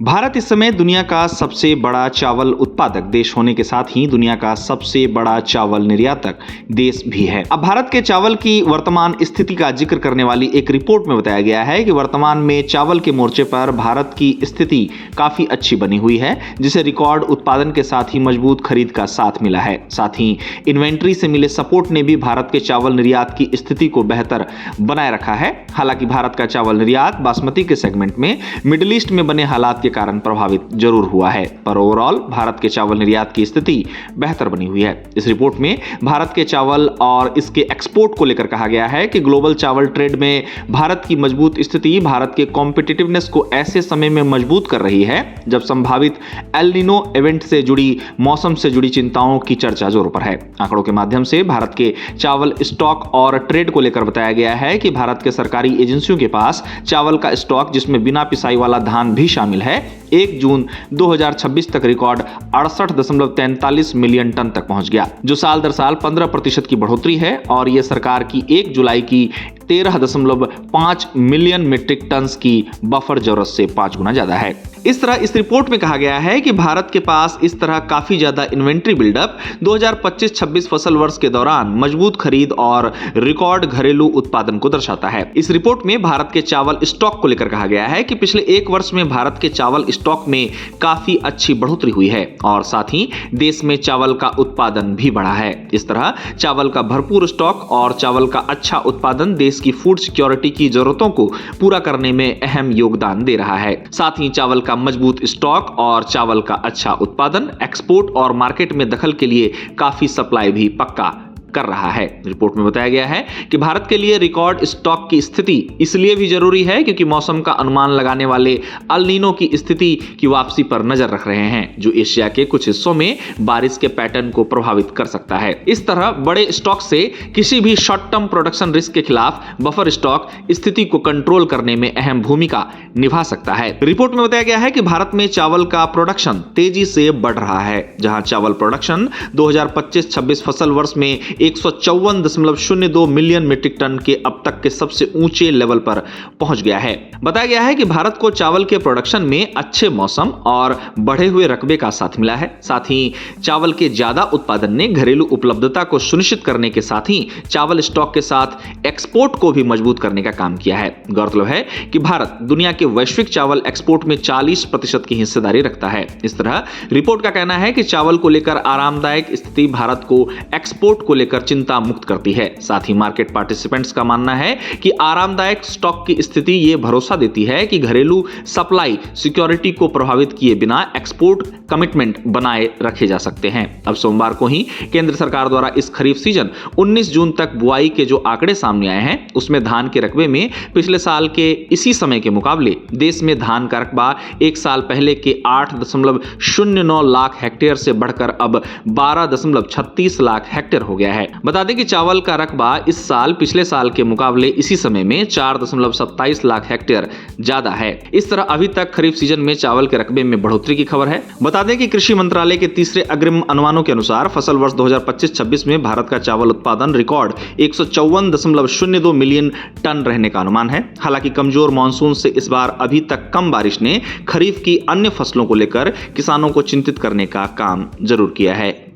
भारत इस समय दुनिया का सबसे बड़ा चावल उत्पादक देश होने के साथ ही दुनिया का सबसे बड़ा चावल निर्यातक देश भी है। अब भारत के चावल की वर्तमान स्थिति का जिक्र करने वाली एक रिपोर्ट में बताया गया है कि वर्तमान में चावल के मोर्चे पर भारत की स्थिति काफी अच्छी बनी हुई है, जिसे रिकॉर्ड उत्पादन के साथ ही मजबूत खरीद का साथ मिला है। साथ ही इन्वेंट्री से मिले सपोर्ट ने भी भारत के चावल निर्यात की स्थिति को बेहतर बनाए रखा है। हालांकि भारत का चावल निर्यात बासमती के सेगमेंट में मिडिल ईस्ट में बने हालात के कारण प्रभावित जरूर हुआ है, पर ओवरऑल भारत के चावल निर्यात की स्थिति बेहतर बनी हुई है। इस रिपोर्ट में भारत के चावल और इसके एक्सपोर्ट को लेकर कहा गया है कि ग्लोबल चावल ट्रेड में भारत की मजबूत स्थिति भारत के कॉम्पिटिटिवनेस को ऐसे समय में मजबूत कर रही है जब संभावित एल नीनो इवेंट से जुड़ी मौसम से जुड़ी चिंताओं की चर्चा जोरों पर है। आंकड़ों के माध्यम से भारत के चावल स्टॉक और ट्रेड को लेकर बताया गया है कि भारत के सरकारी एजेंसियों के पास चावल का स्टॉक, जिसमें बिना पिसाई वाला धान भी शामिल है, 1 जून 2026 तक रिकॉर्ड 68.43 मिलियन टन तक पहुंच गया, जो साल दर साल 15% की बढ़ोतरी है और यह सरकार की 1 जुलाई की 13.5 मिलियन मीट्रिक टन की बफर जरूरत से 5 गुना ज्यादा है। इस तरह इस रिपोर्ट में कहा गया है कि भारत के पास इस तरह काफी ज्यादा इन्वेंट्री बिल्डअप 2025-26 फसल वर्ष के दौरान मजबूत खरीद और रिकॉर्ड घरेलू उत्पादन को दर्शाता है। इस रिपोर्ट में भारत के चावल स्टॉक को लेकर कहा गया है कि पिछले 1 वर्ष में भारत के चावल स्टॉक में काफी अच्छी बढ़ोतरी हुई है और साथ ही देश में चावल का उत्पादन भी बढ़ा है। इस तरह चावल का भरपूर स्टॉक और चावल का अच्छा उत्पादन देश की फूड सिक्योरिटी की जरूरतों को पूरा करने में अहम योगदान दे रहा है। साथ ही चावल का मजबूत स्टॉक और चावल का अच्छा उत्पादन एक्सपोर्ट और मार्केट में दखल के लिए काफी सप्लाई भी पक्का कर रहा है। रिपोर्ट में बताया गया है कि भारत के लिए रिकॉर्ड स्टॉक की स्थिति इसलिए भी जरूरी है क्योंकि मौसम का अनुमान लगाने वाले अल नीनो की स्थिति की वापसी पर नजर रख रहे हैं, जो एशिया के कुछ हिस्सों में बारिश के पैटर्न को प्रभावित कर सकता है। इस तरह बड़े स्टॉक से किसी भी शॉर्ट टर्म प्रोडक्शन रिस्क के खिलाफ बफर स्टॉक स्थिति को कंट्रोल करने में अहम भूमिका निभा सकता है। रिपोर्ट में बताया गया है कि भारत में चावल का प्रोडक्शन तेजी से बढ़ रहा है, जहां चावल प्रोडक्शन 2025-26 फसल वर्ष में 154.02 मिलियन मीट्रिक टन के अब तक के सबसे ऊंचे लेवल पर पहुंच गया है। बताया गया है कि भारत को चावल के प्रोडक्शन में अच्छे मौसम और बढ़े हुए रकबे का साथ मिला है। साथ ही चावल के ज्यादा उत्पादन ने घरेलू उपलब्धता को सुनिश्चित करने के साथ ही चावल स्टॉक के साथ एक्सपोर्ट को भी मजबूत करने का काम किया है। गौरतलब है कि भारत दुनिया के वैश्विक चावल एक्सपोर्ट में 40% की हिस्सेदारी रखता है। इस तरह रिपोर्ट का कहना है कि चावल को लेकर आरामदायक स्थिति भारत को एक्सपोर्ट को लेकर चिंता मुक्त करती है। साथ ही मार्केट पार्टिसिपेंट्स का मानना है कि आरामदायक स्टॉक की स्थिति यह भरोसा देती है कि घरेलू सप्लाई सिक्योरिटी को प्रभावित किए बिना एक्सपोर्ट कमिटमेंट बनाए रखे जा सकते हैं। अब सोमवार को ही केंद्र सरकार द्वारा इस खरीफ सीजन 19 जून तक बुआई के जो आंकड़े सामने आए हैं, उसमें धान के रकबे में पिछले साल के इसी समय के मुकाबले देश में धान का रकबा 1 साल पहले के 8.09 लाख हेक्टेयर से बढ़कर अब 12.36 लाख हेक्टेयर हो गया है। बता दें कि चावल का रकबा इस साल पिछले साल के मुकाबले इसी समय में 4.27 लाख हेक्टेयर ज्यादा है। इस तरह अभी तक खरीफ सीजन में चावल के रकबे में बढ़ोतरी की खबर है। बता दें कि कृषि मंत्रालय के तीसरे अग्रिम अनुमानों के अनुसार फसल वर्ष 2025-26 में भारत का चावल उत्पादन रिकॉर्ड 154.02 मिलियन टन रहने का अनुमान है। हालांकि कमजोर मानसून से इस बार अभी तक कम बारिश ने खरीफ की अन्य फसलों को लेकर किसानों को चिंतित करने का काम जरूर किया है।